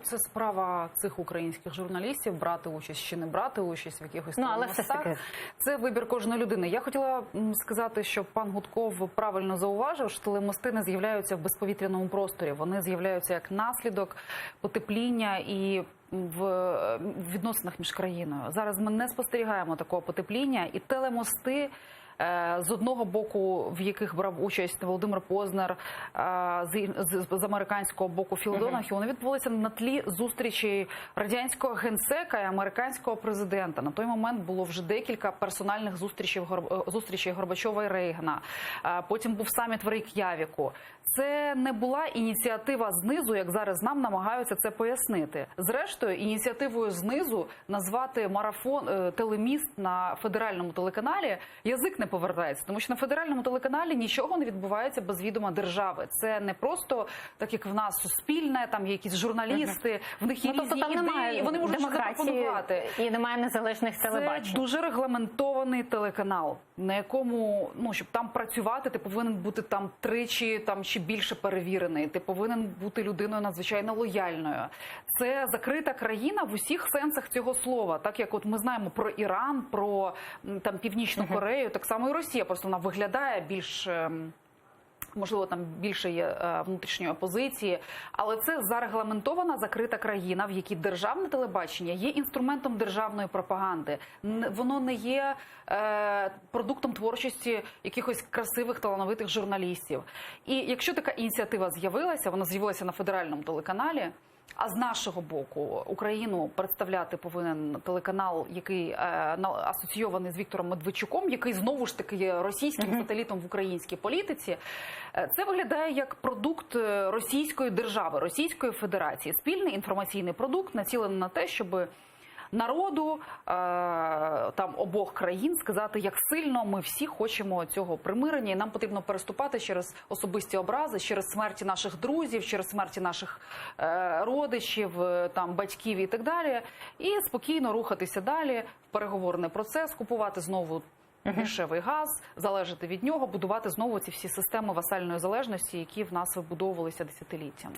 це справа цих українських журналістів брати участь чи не брати участь в якихось але все ж таки. Це вибір кожної людини. Я хотіла сказати, що пан Гудков правильно зауважив, що телемости не з'являються в безповітряному просторі. Вони з'являються як наслідок потепління і в відносинах між країною. Зараз ми не спостерігаємо такого потепління, і телемости з одного боку, в яких брав участь Володимир Познер, з американського боку Філ Донахью, вони відбулися на тлі зустрічей радянського генсека і американського президента. На той момент було вже декілька персональних зустрічей Горбачова і Рейгана. Потім був саміт в Рейк'явіку. Це не була ініціатива знизу, як зараз нам намагаються це пояснити. Зрештою, ініціативою знизу назвати марафон телеміст на федеральному телеканалі язик не повертається, тому що на федеральному телеканалі нічого не відбувається без відома держави. Це не просто так, як в нас суспільне, там є якісь журналісти, в них є різні ідеї, і вони можуть запропонувати. І немає незалежних телебачень. Це дуже регламентований телеканал, на якому, щоб там працювати, ти повинен бути там тричі, там чи більше перевірений, ти повинен бути людиною надзвичайно лояльною. Це закрита країна в усіх сенсах цього слова. Так як от ми знаємо про Іран, про там Північну Корею, так само і Росія, просто вона виглядає більш, можливо, там більше є внутрішньої опозиції, але це зарегламентована закрита країна, в якій державне телебачення є інструментом державної пропаганди. Воно не є продуктом творчості якихось красивих, талановитих журналістів. І якщо така ініціатива з'явилася, вона з'явилася на федеральному телеканалі, а з нашого боку Україну представляти повинен телеканал, який асоційований з Віктором Медведчуком, який знову ж таки є російським сателітом в українській політиці. Це виглядає як продукт Російської держави, Російської Федерації. Спільний інформаційний продукт, націлений на те, щоб народу там обох країн сказати, як сильно ми всі хочемо цього примирення, і нам потрібно переступати через особисті образи, через смерті наших друзів, через смерті наших родичів, там батьків і так далі, і спокійно рухатися далі в переговорний процес, купувати знову дешевий газ, залежати від нього, будувати знову ці всі системи васальної залежності, які в нас вибудовувалися десятиліттями.